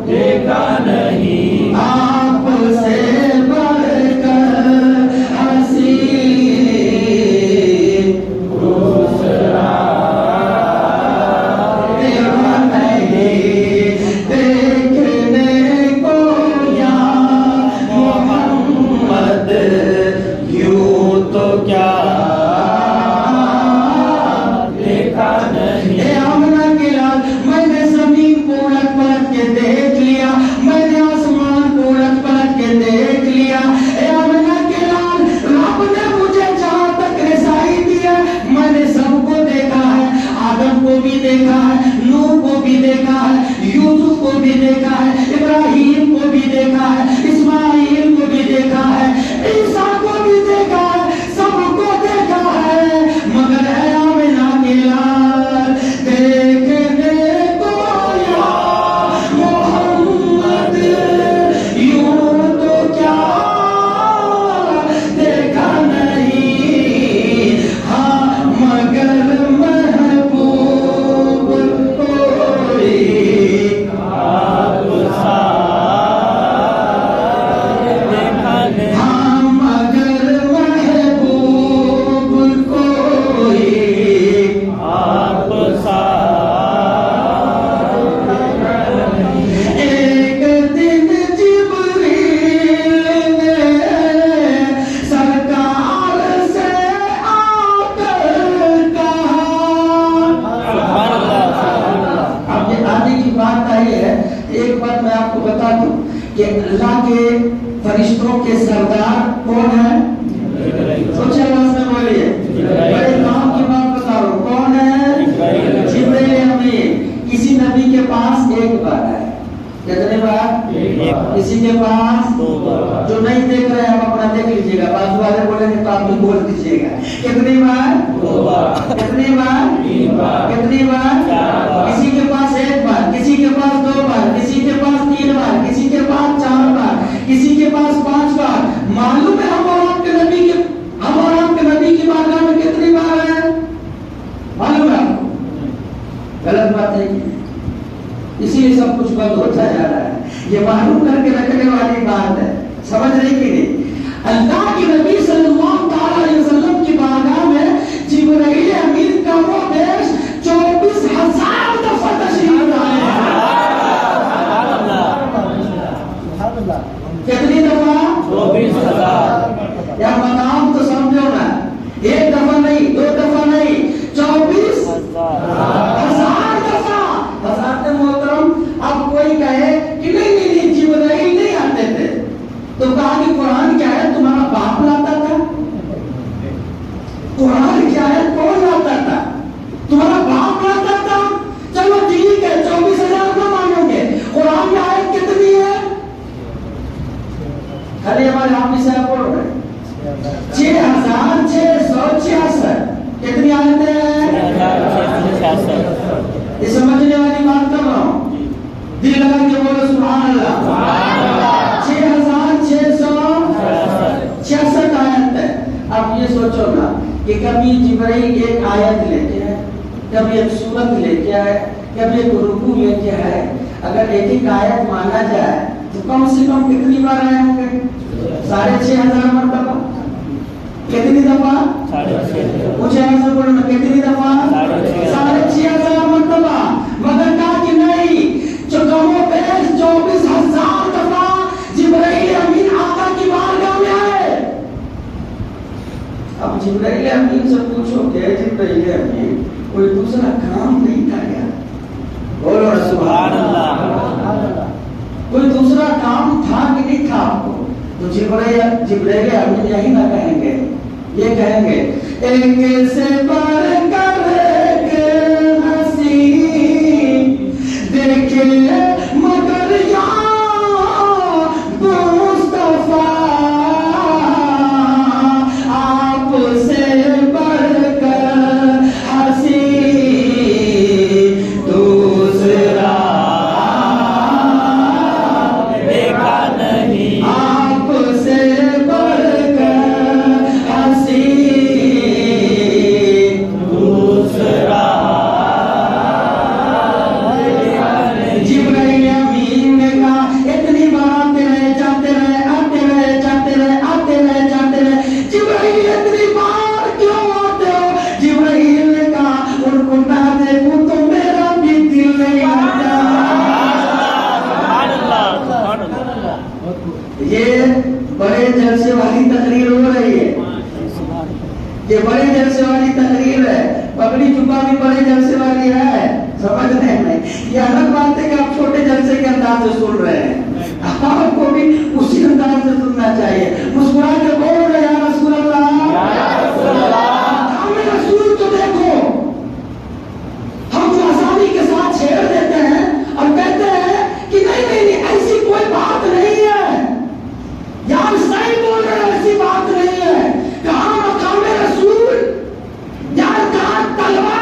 देखा नहीं आपसे बढ़कर हंसी दूसरा तेरा नहीं देखने को या मोहम्मद यूं तो क्या देखा नहीं ए आमना के लाल मैंने जमीन को उलट पलट के देख लिया, मैंने आसमान को उलट पलट के देख लिया। ए आमना के लाल रब ने मुझे जहां तक रसाई दी है मैंने सबको देखा है। आदम को भी देखा है, नूह को भी देखा है, यूसुफ को भी देखा है, इब्राहिम को भी देखा है, इस्माइल को भी देखा है, ईसा को भी देखा है, सबको देखा है। मगर है आमना के लाल देखने को या मोहम्मद यूं तो क्या देखा नहीं। हाँ मगर महबूब कोई आपसा देखा नहीं हाँ मगर महबूब कोई आपसा एक दिन जिब्रील ने सरकार से आकर कहा। अब ये आने की बात आई है, एक बात मैं आपको बता दूं कि अल्लाह के फरिश्तों के सरदार कौन है? ऊंची आवाज में बोलिए। बड़े काम की बात बता रहा हूं, कौन है? जिब्रील अमीन। किसी नबी के पास एक बार है, कितने बार? किसी के पास जो नहीं देख रहे हैं आप अपना देख लीजिएगा, बाजू वाले बोलेंगे तो आप भी बोल दीजिएगा। कितनी बार? कितनी बार? कितनी बार? किसी के पास एक बार, किसी के पास दो बार, किसी के पास तीन बार, किसी के पास चार बार, किसी के पास पांच बार। मालूम है हम और आपके नबी की बारगाह में कितनी बार है? मालूम है आपको? गलत बात है कि इसीलिए सब कुछ बंद होता जा रहा है। ये मालूम करके रखने वाली बात है, समझ रही कि नहीं? अल्लाह के नबी सल्लल्लाहु अलैहि वसल्लम की बारगाह में जिब्राइल अमीन का वो देश 24,000 दफा तशरीफ लाए हैं। कितनी दफा? 24,000 यार मकाम तो समझो ना, एक दफा नहीं, दो दफा नहीं, 24,000 दफा। हज़रत मोहतरम अब कोई कहे कि नहीं जिब्राइल नहीं आते थे, तो कहा कि कुरान क्या है? तुम्हारा बाप लाता था? कुरान क्या है? कौन लाता था? तुम्हारा बाप लाता था? चलो ठीक है, 24,000 ना मानोगे, कुरान में आयत कितनी है? खाली हमारे आप से बोल रहे 6,666। कितनी आयतें हैं? 6,666 ये समझने वाली बात कर रहा हूँ, दिल लगा के बोलो सुभान अल्लाह। 6,666 आयत है। अब ये सोचो ना कि कभी जिब्राइल एक आयत लेके आए, कभी एक सूरत लेके आए, कभी एक रुकू लेके आए। अगर एक एक आयत माना जाए तो कम से कम कितनी बार आए होंगे? 6,500 मरतबा। कितनी दफा? 6,500 मुझे ऐसा बोलना, कितनी दफा? 6,500 मरतबा। मगर कहा कि नहीं, जो कमो बेश 24,000 दफा जिब्राइल अमीन आका की बारगाह में आए। अब जिब्राइल अमीन से पूछो कि जिब्राइल अमीन कोई दूसरा काम नहीं था क्या? बोलो ना सुभान अल्लाह। कोई दूसरा काम था कि नहीं था आपको? तो जिब्राइल अमीन यही ना कहेंगे, ये कहेंगे एक से बढ़कर एक हंसी देखे मगर यहाँ मुस्तफा आपसे बढ़कर हंसी दूसरा देखा नहीं आपसे बढ़कर हंसी जलसे वाली तकरीर हो रही है, ये बड़े जलसे वाली तकरीर है। पगड़ी जुब्बा भी बड़े जलसे वाली है, समझ रहे हैं नहीं? ये अलग बात है कि आप छोटे जलसे के अंदाज से सुन रहे हैं, आपको भी उसी अंदाज से सुनना चाहिए। मुस्कुरा के बोल रहे हैं या रसूल अल्लाह, हमें रसूल तो देखो। हम जो आसानी के साथ छेड़ देते हैं और कहते हैं कि नहीं नहीं नहीं ऐसी कोई बात नहीं है, यार सही बोल रहे हैं, ऐसी बात नहीं है। कहाँ मकाम रसूल, यार कहाँ तलवा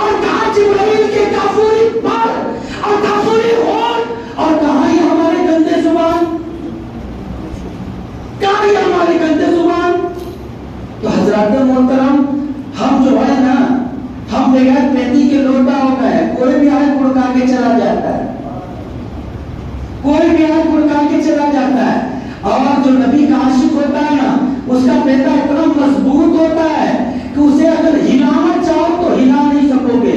और कहाँ जिब्राइल के काफूरी पर और काफूरी होठ और कहाँ ये हमारे गंदे जुबान, कहाँ ये हमारे गंदे जुबान। तो हजरत मोहतरम, हम जो है ना, हम बगैर पेटी के लोटा हो गए। कोई भी आए गुड़का के चला जाता है, कोई भी आए गुड़का के चला जाता है। और जो नबी का आशिक होता है ना, उसका पेटा इतना मजबूत होता है कि उसे अगर हिलाना चाहो तो हिला नहीं सकोगे,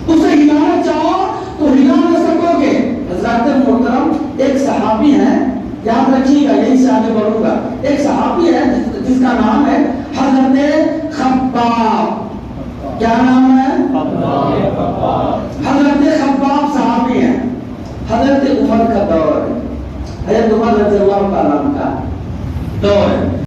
उसे हिलाना चाहो तो हिला नहीं सकोगे। हजरत मोहतरम, एक सहाबी है, याद रखिएगा, यही से आगे बढ़ूंगा। एक सहाबी है जिसका नाम है हजरत खब्बाब। क्या नाम है? हजरत खब्बाब सहाबी है। हजरत उमर का दौर है, हजरत उमर रज़ियल्लाहु ताला अन्हु का दौर है।